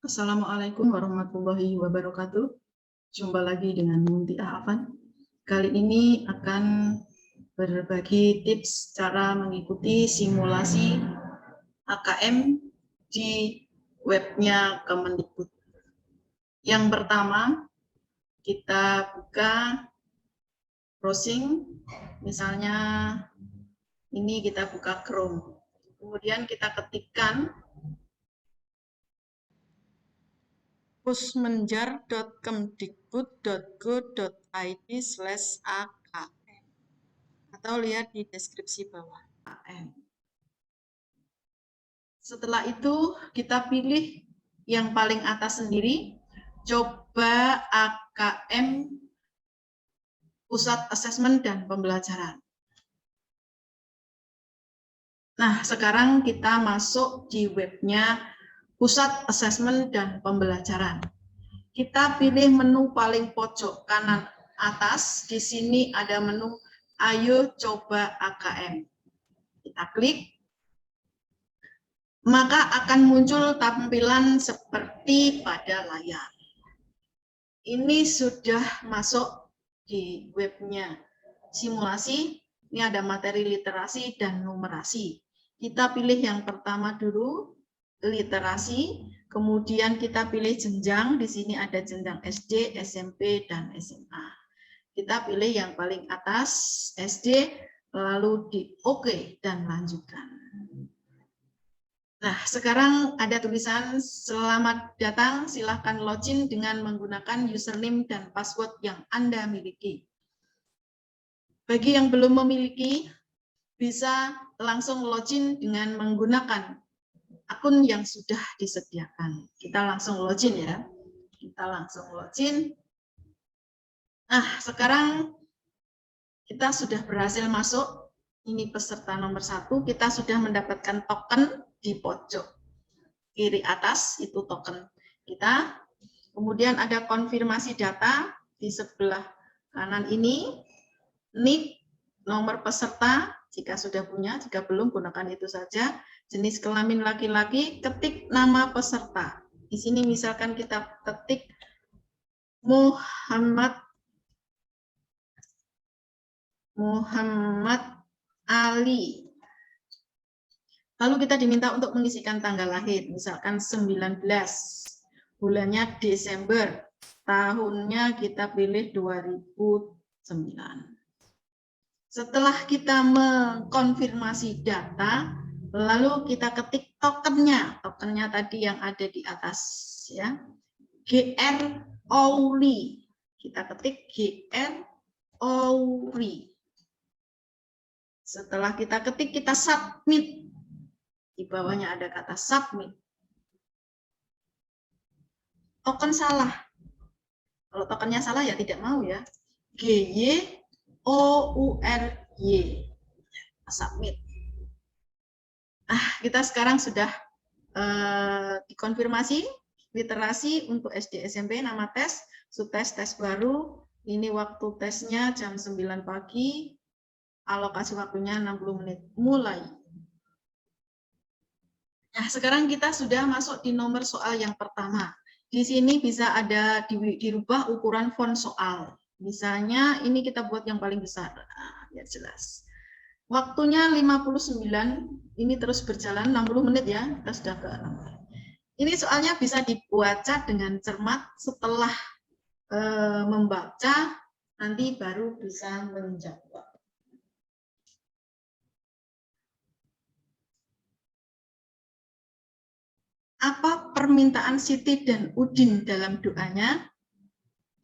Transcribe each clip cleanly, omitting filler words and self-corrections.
Assalamualaikum warahmatullahi wabarakatuh. Jumpa lagi dengan Munti Afan. Kali ini akan berbagi tips cara mengikuti simulasi AKM di webnya Kemendikbud. Yang pertama, kita buka browsing, misalnya ini kita buka Chrome. Kemudian kita ketikkan pusmenjar.kemdikbud.go.id/akm atau lihat di deskripsi bawah AKM. Setelah itu kita pilih yang paling atas sendiri, coba AKM Pusat Asesmen dan Pembelajaran. Nah, sekarang kita masuk di webnya Pusat Asesmen dan Pembelajaran. Kita pilih menu paling pojok kanan atas. Di sini ada menu Ayo Coba AKM. Kita klik. Maka akan muncul tampilan seperti pada layar. Ini sudah masuk di webnya simulasi. Ini ada materi literasi dan numerasi. Kita pilih yang pertama dulu, literasi. Kemudian kita pilih jenjang. Di sini ada jenjang SD, SMP, dan SMA. Kita pilih yang paling atas, SD, lalu di OK dan lanjutkan. Nah, sekarang ada tulisan selamat datang, silahkan login dengan menggunakan username dan password yang Anda miliki. Bagi yang belum memiliki, bisa langsung login dengan menggunakan akun yang sudah disediakan. Kita langsung login ya. Kita langsung login. Nah, sekarang kita sudah berhasil masuk. Ini peserta nomor 1. Kita sudah mendapatkan token di pojok kiri atas, itu token kita. Kemudian ada konfirmasi data di sebelah kanan ini. Nik, nomor peserta, jika sudah punya, jika belum gunakan itu saja. Jenis kelamin laki-laki, ketik nama peserta. Di sini misalkan kita ketik Muhammad Ali. Lalu kita diminta untuk mengisikan tanggal lahir, misalkan 19, bulannya Desember, tahunnya kita pilih 2009. Setelah kita mengkonfirmasi data, lalu kita ketik tokennya. Tokennya tadi yang ada di atas, ya. GR Ouri. Kita ketik GR Ouri. Setelah kita ketik, kita submit. Di bawahnya ada kata submit. Token salah. Kalau tokennya salah ya tidak mau ya. GY OURY. Submit. Kita sekarang sudah dikonfirmasi literasi untuk SD SMP, nama tes, subtes tes baru. Ini waktu tesnya jam 9 pagi. Alokasi waktunya 60 menit. Mulai. Nah, sekarang kita sudah masuk di nomor soal yang pertama. Di sini bisa ada dirubah ukuran font soal. Misalnya ini kita buat yang paling besar, biar jelas. Waktunya 59, ini terus berjalan 60 menit ya, kita sudah ke 60. Ini soalnya bisa dibaca dengan cermat setelah membaca, nanti baru bisa menjawab. Apa permintaan Siti dan Udin dalam doanya?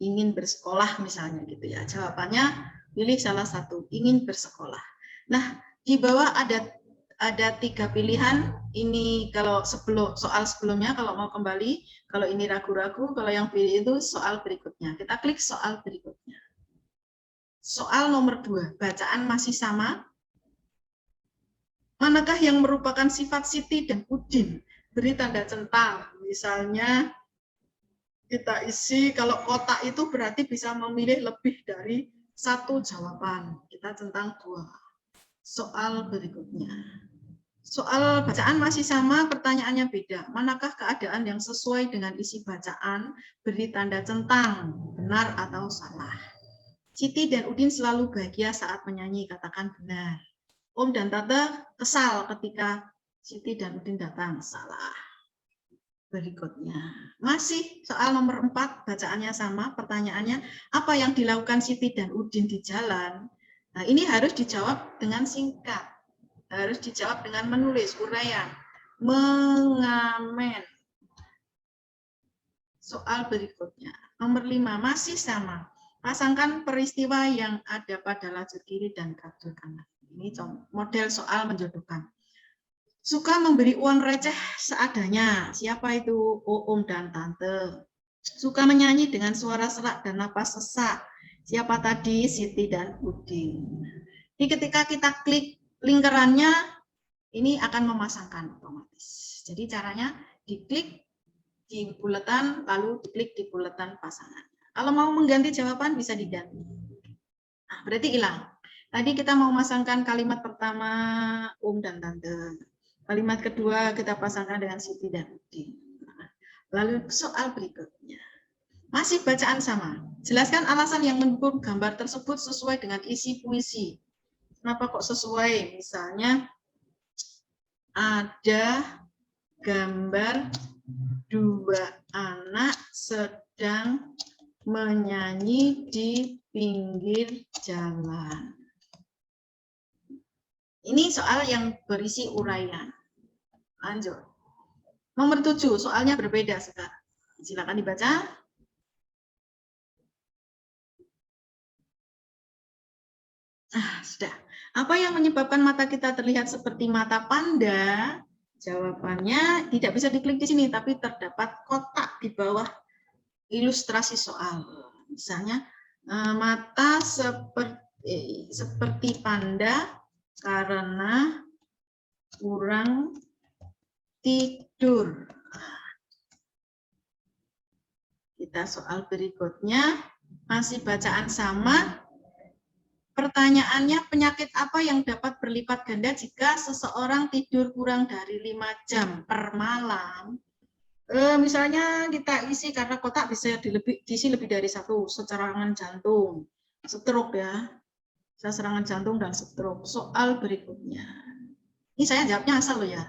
Ingin bersekolah misalnya gitu ya. Jawabannya pilih salah satu, ingin bersekolah. Nah, di bawah ada 3 pilihan. Ini kalau soal sebelumnya kalau mau kembali, kalau ini ragu-ragu, kalau yang pilih itu soal berikutnya. Kita klik soal berikutnya. Soal nomor 2, bacaan masih sama. Manakah yang merupakan sifat Siti dan Udin? Beri tanda centang. Misalnya kita isi, kalau kotak itu berarti bisa memilih lebih dari 1 jawaban. Kita centang 2. Soal berikutnya. Soal bacaan masih sama, pertanyaannya beda. Manakah keadaan yang sesuai dengan isi bacaan? Beri tanda centang, benar atau salah. Siti dan Udin selalu bahagia saat menyanyi, katakan benar. Om dan Tante kesal ketika Siti dan Udin datang, salah. Berikutnya, masih soal nomor 4, bacaannya sama, pertanyaannya, apa yang dilakukan Siti dan Udin di jalan? Nah, ini harus dijawab dengan singkat. Harus dijawab dengan menulis uraian. Mengamen. Soal berikutnya. Nomor 5 masih sama. Pasangkan peristiwa yang ada pada lajur kiri dan kartu kanan. Ini model soal menjodohkan. Suka memberi uang receh seadanya. Siapa itu? Om dan Tante. Suka menyanyi dengan suara serak dan napas sesak. Siapa tadi? Siti dan Udin. Jadi ketika kita klik lingkarannya, ini akan memasangkan otomatis. Jadi caranya diklik di bulatan, lalu diklik di bulatan pasangan. Kalau mau mengganti jawaban bisa diganti. Nah, berarti hilang. Tadi kita mau masangkan kalimat pertama Om dan Tante. Kalimat kedua kita pasangkan dengan Siti dan Udin. Lalu soal berikutnya. Masih bacaan sama. Jelaskan alasan yang mendukung gambar tersebut sesuai dengan isi puisi. Kenapa kok sesuai? Misalnya ada gambar dua anak sedang menyanyi di pinggir jalan. Ini soal yang berisi uraian. Lanjut. Nomor 7, soalnya berbeda sekarang. Silakan dibaca. Sudah. Apa yang menyebabkan mata kita terlihat seperti mata panda? Jawabannya tidak bisa diklik di sini, tapi terdapat kotak di bawah ilustrasi soal. Misalnya, mata seperti panda karena kurang tidur. Kita soal berikutnya, masih bacaan sama. Pertanyaannya, penyakit apa yang dapat berlipat ganda jika seseorang tidur kurang dari 5 jam per malam? Misalnya kita isi karena kotak bisa diisi lebih dari satu, serangan jantung, stroke ya, serangan jantung dan stroke. Soal berikutnya, ini saya jawabnya asal loh ya.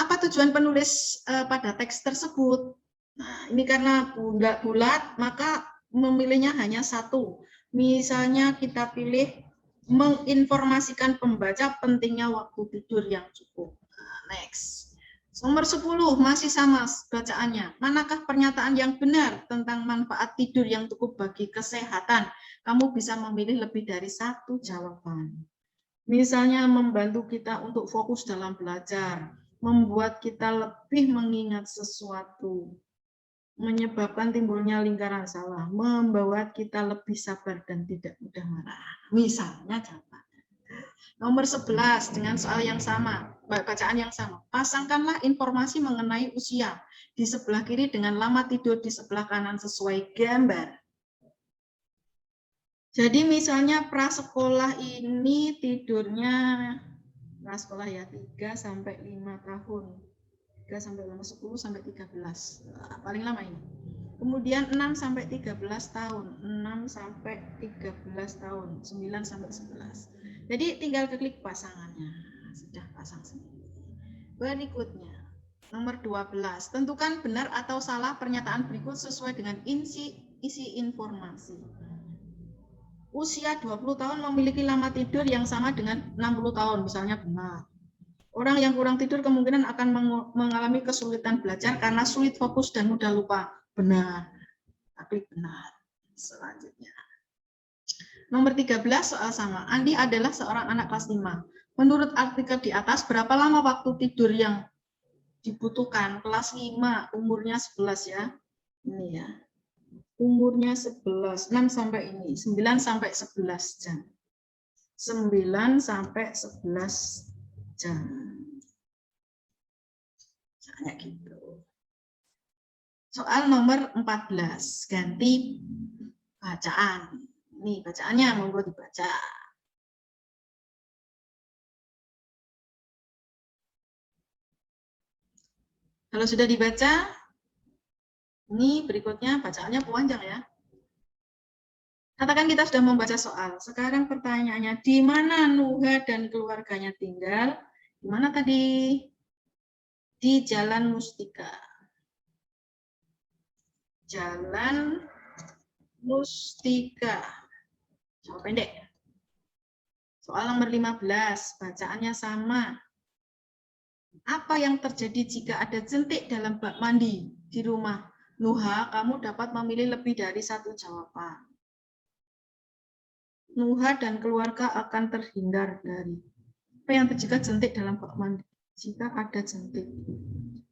Apa tujuan penulis pada teks tersebut? Nah, ini karena bulat, maka memilihnya hanya satu. Misalnya kita pilih menginformasikan pembaca pentingnya waktu tidur yang cukup. Nah, next. Nomor 10 masih sama bacaannya. Manakah pernyataan yang benar tentang manfaat tidur yang cukup bagi kesehatan? Kamu bisa memilih lebih dari satu jawaban. Misalnya membantu kita untuk fokus dalam belajar, membuat kita lebih mengingat sesuatu, menyebabkan timbulnya lingkaran salah, membuat kita lebih sabar dan tidak mudah marah. Misalnya jawaban. Nomor 11 dengan soal yang sama, bacaan yang sama. Pasangkanlah informasi mengenai usia di sebelah kiri dengan lama tidur di sebelah kanan sesuai gambar. Jadi misalnya prasekolah ini tidurnya prasekolah ya 3 sampai 5 tahun. 3 sampai 5, 10 sampai 13. Paling lama ini. Kemudian 6 sampai 13 tahun, 6 sampai 13 tahun, 9 sampai 11. Jadi tinggal klik pasangannya. Sudah pasang sendiri. Berikutnya, nomor 12. Tentukan benar atau salah pernyataan berikut sesuai dengan isi informasi. Usia 20 tahun memiliki lama tidur yang sama dengan 60 tahun, misalnya benar. Orang yang kurang tidur kemungkinan akan mengalami kesulitan belajar karena sulit fokus dan mudah lupa. Benar. Tapi benar. Selanjutnya. Nomor 13 soal sama. Andi adalah seorang anak kelas 5. Menurut artikel di atas, berapa lama waktu tidur yang dibutuhkan? Kelas 5, umurnya 11 ya. Ini ya. Umurnya 11, 6 sampai ini, 9 sampai 11 jam. 9 sampai 11 jam. Misalnya gitu. Soal nomor 14, ganti bacaan. Nih bacaannya, monggo dibaca. Kalau sudah dibaca, ini berikutnya bacaannya panjang ya. Katakan kita sudah membaca soal. Sekarang pertanyaannya, di mana Nuha dan keluarganya tinggal? Di mana tadi? Di Jalan Mustika. Jalan Mustika. Soal pendek. Soal nomor 15, bacaannya sama. Apa yang terjadi jika ada jentik dalam bak mandi di rumah Nuha? Kamu dapat memilih lebih dari satu jawaban. Nuha dan keluarga akan terhindar dari. Apa yang terjadi jika jentik dalam bak mandi? Jika ada jentik.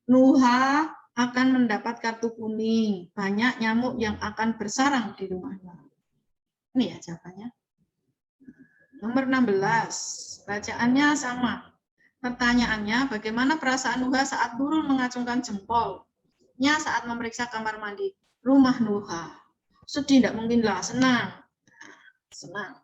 Nuha akan mendapat kartu kuning. Banyak nyamuk yang akan bersarang di rumahnya. Ini ya jawabannya. Nomor 16. Bacaannya sama. Pertanyaannya, bagaimana perasaan Nuha saat Nurul mengacungkan jempolnya saat memeriksa kamar mandi rumah Nuha? Sedih, tidak mungkin lah, senang. Senang.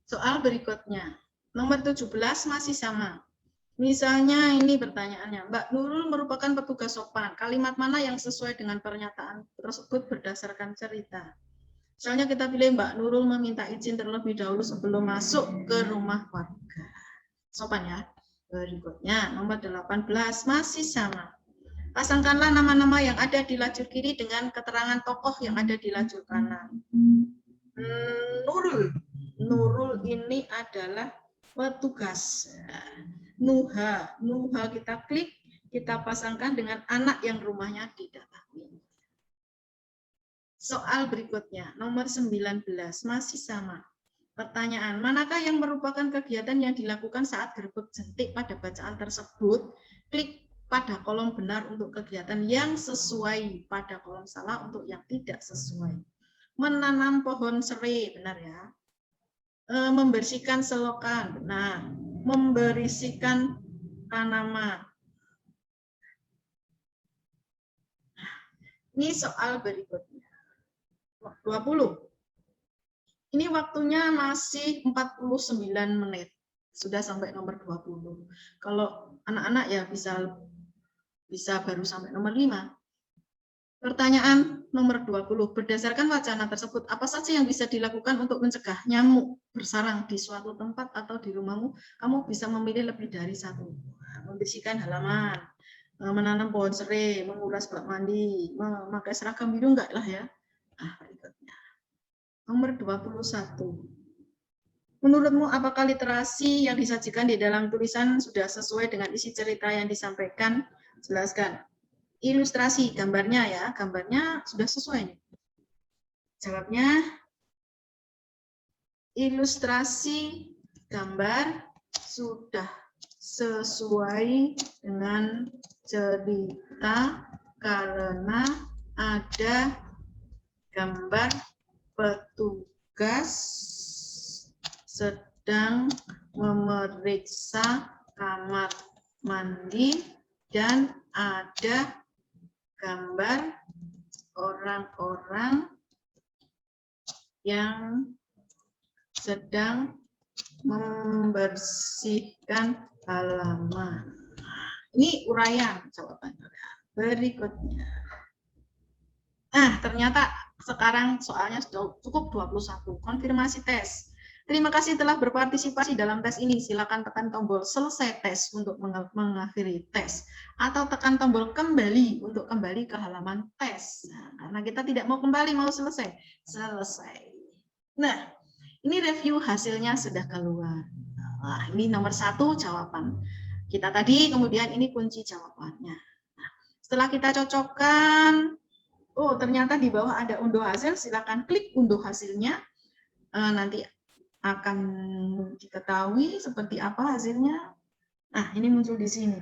Soal berikutnya, nomor 17 masih sama. Misalnya ini pertanyaannya, Mbak Nurul merupakan petugas sopan. Kalimat mana yang sesuai dengan pernyataan tersebut berdasarkan cerita? Misalnya kita pilih Mbak Nurul meminta izin terlebih dahulu sebelum masuk ke rumah warga. Sopan ya. Berikutnya, nomor 18 masih sama. Pasangkanlah nama-nama yang ada di lajur kiri dengan keterangan tokoh yang ada di lajur kanan. Nurul. Nurul ini adalah petugas. Nuha kita klik, kita pasangkan dengan anak yang rumahnya didatangi. Soal berikutnya, nomor 19, masih sama. Pertanyaan, manakah yang merupakan kegiatan yang dilakukan saat gerbek jentik pada bacaan tersebut? Klik pada kolom benar untuk kegiatan yang sesuai, pada kolom salah untuk yang tidak sesuai. Menanam pohon serai, benar ya. Membersihkan selokan, benar. Memberisikan tanaman. Ini soal berikutnya. 20. Ini waktunya masih 49 menit. Sudah sampai nomor 20. Kalau anak-anak ya bisa baru sampai nomor 5. Pertanyaan nomor 20. Berdasarkan wacana tersebut, apa saja yang bisa dilakukan untuk mencegah nyamuk bersarang di suatu tempat atau di rumahmu? Kamu bisa memilih lebih dari satu. Membersihkan halaman, menanam pohon serai, menguras bak mandi, memakai seragam biru enggak lah ya. Berikutnya. Nomor 21. Menurutmu apakah literasi yang disajikan di dalam tulisan sudah sesuai dengan isi cerita yang disampaikan? Jelaskan. Ilustrasi gambarnya ya, gambarnya sudah sesuai. Jawabnya ilustrasi gambar sudah sesuai dengan cerita karena ada gambar petugas sedang memeriksa kamar mandi dan ada gambar orang-orang yang sedang membersihkan halaman. Ini uraian jawabannya. Berikutnya. Ternyata sekarang soalnya sudah cukup 21. Konfirmasi tes. Terima kasih telah berpartisipasi dalam tes ini. Silakan tekan tombol selesai tes untuk mengakhiri tes. Atau tekan tombol kembali untuk kembali ke halaman tes. Karena kita tidak mau kembali, mau selesai. Selesai. Nah, ini review hasilnya sudah keluar. Nah, ini nomor 1 jawaban kita tadi, kemudian ini kunci jawabannya. Nah, setelah kita cocokkan, ternyata di bawah ada unduh hasil, silakan klik unduh hasilnya. Nanti akan diketahui seperti apa hasilnya. Nah, ini muncul di sini.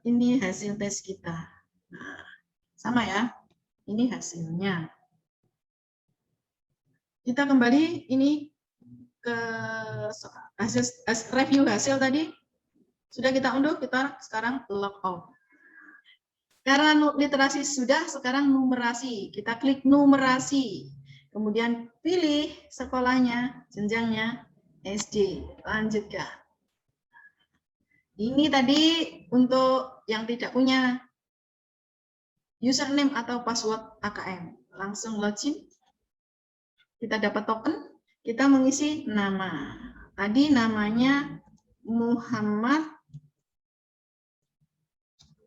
Ini hasil tes kita. Nah, sama ya. Ini hasilnya. Kita kembali ini ke hasil review hasil tadi. Sudah kita unduh, kita sekarang log out. Karena literasi sudah, sekarang numerasi. Kita klik numerasi. Kemudian pilih sekolahnya, jenjangnya SD. Lanjutkan. Ini tadi untuk yang tidak punya username atau password AKM. Langsung login. Kita dapat token, kita mengisi nama. Tadi namanya Muhammad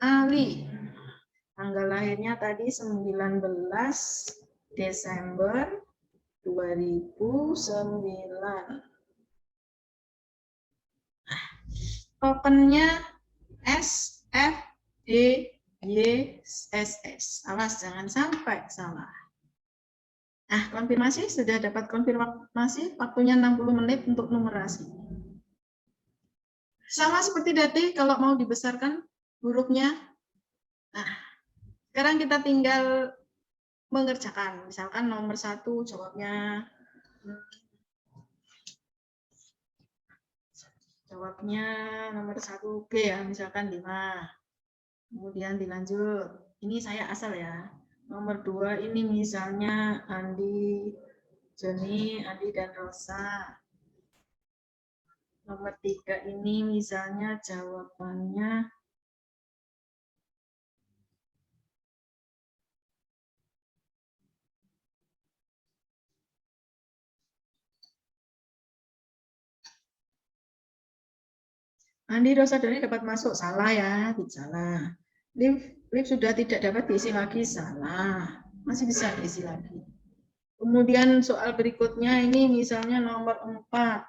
Ali. Tanggal lahirnya tadi 19 Desember 2009. Tokennya SFDYSS. Awas jangan sampai salah. Nah, konfirmasi sudah dapat konfirmasi, waktunya 60 menit untuk numerasi. Sama seperti tadi kalau mau dibesarkan hurufnya. Nah, sekarang kita tinggal mengerjakan. Misalkan nomor 1 jawabnya nomor 1 B ya, misalkan 5. Kemudian dilanjut. Ini saya asal ya. Nomor 2 ini misalnya Andi, Joni, Andi dan Rosa. Nomor 3 ini misalnya jawabannya Andi, Rosa, Doni dapat masuk. Salah ya, salah. Lift sudah tidak dapat diisi lagi. Salah. Masih bisa diisi lagi. Kemudian soal berikutnya ini misalnya nomor 4.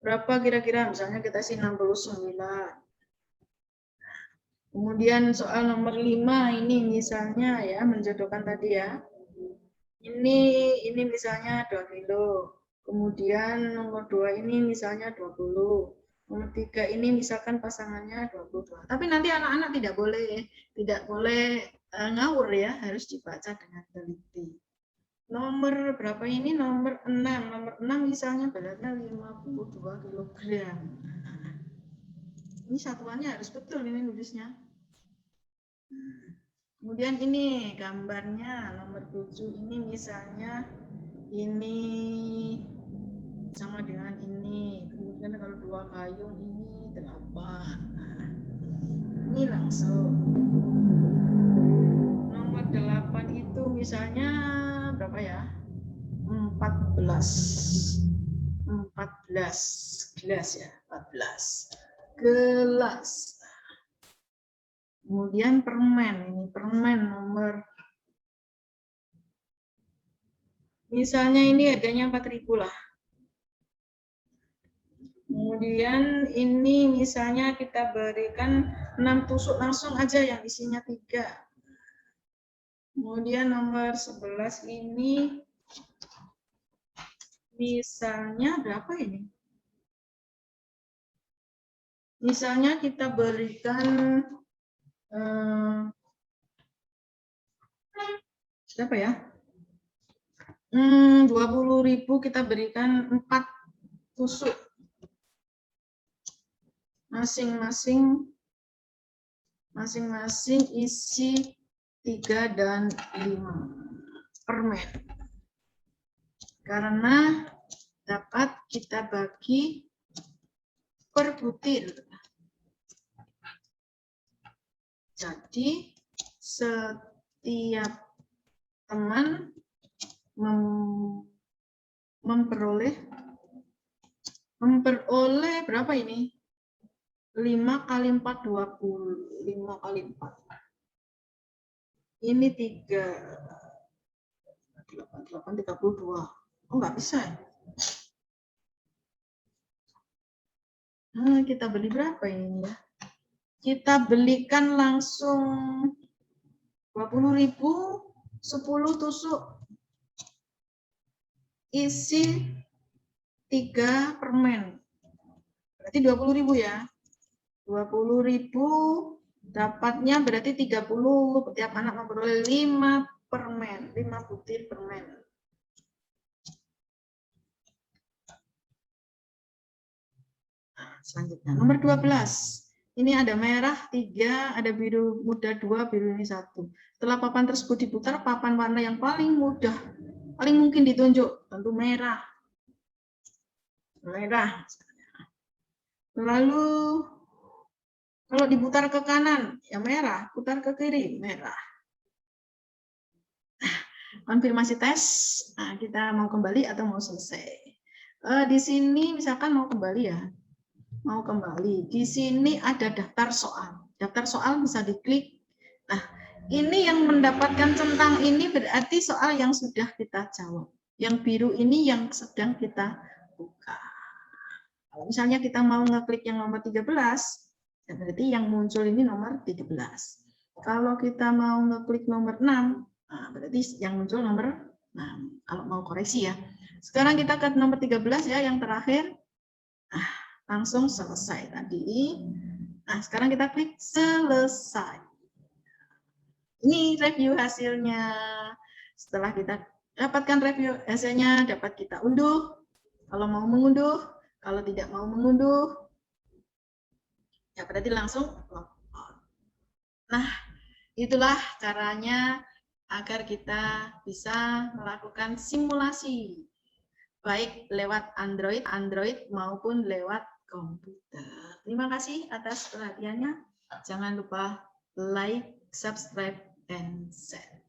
Berapa kira-kira? Misalnya kita isi 69. Kemudian soal nomor 5 ini misalnya ya menjodohkan tadi ya. Ini misalnya 2 kilo. Kemudian nomor 2 ini misalnya 20. Nomor 3 ini misalkan pasangannya 22. Tapi nanti anak-anak tidak boleh ngawur ya, harus dibaca dengan teliti. Nomor berapa ini? Nomor 6. Nomor 6 misalnya beratnya 52 kg. Ini satuannya harus betul ini nulisnya. Kemudian ini gambarnya nomor 7 ini misalnya ini sama dengan ini. Kemudian kalau 2 gayung ini 8. Nah, ini langsung. Nomor 8 itu misalnya berapa ya? 14 gelas ya, 14 gelas. Kemudian permen, ini permen nomor, misalnya ini harganya 4.000 lah. Kemudian ini misalnya kita berikan 6 tusuk langsung aja yang isinya 3. Kemudian nomor 11 ini misalnya berapa ini? Misalnya kita berikan berapa ya? 20.000 kita berikan 4 tusuk. Masing-masing isi 3 dan 5 permen. Karena dapat kita bagi per butir. Jadi setiap teman memperoleh berapa ini? 5 kali 4 20. 5 kali 4. Ini 3 8 32. Oh, nggak bisa. Nah, kita beli berapa ini ya? Kita belikan langsung 20.000, 10 tusuk isi 3 permen. Berarti 20.000 ya. 20.000 dapatnya berarti 30. Tiap anak memperoleh 5 permen, 5 butir permen. Selanjutnya nomor 12. Ini ada merah 3, ada biru muda 2, biru ini 1. Setelah papan tersebut diputar, papan warna yang paling mudah paling mungkin ditunjuk tentu merah. Merah. Lalu kalau diputar ke kanan, ya merah. Putar ke kiri, merah. Konfirmasi tes. Nah, kita mau kembali atau mau selesai? Di sini misalkan mau kembali ya. Mau kembali. Di sini ada daftar soal. Daftar soal bisa diklik. Nah, ini yang mendapatkan centang ini berarti soal yang sudah kita jawab. Yang biru ini yang sedang kita buka. Kalau misalnya kita mau ngeklik yang nomor 13, ya berarti yang muncul ini nomor 13. Kalau kita mau ngeklik nomor 6, nah berarti yang muncul nomor 6. Kalau mau koreksi ya. Sekarang kita ke nomor 13 ya, yang terakhir. Nah, langsung selesai tadi. Nah, sekarang kita klik selesai. Ini review hasilnya. Setelah kita dapatkan review hasilnya, dapat kita unduh. Kalau mau mengunduh, kalau tidak mau mengunduh, ya berarti langsung log out. Nah, itulah caranya agar kita bisa melakukan simulasi, baik lewat Android maupun lewat komputer. Terima kasih atas perhatiannya. Jangan lupa like, subscribe, and share.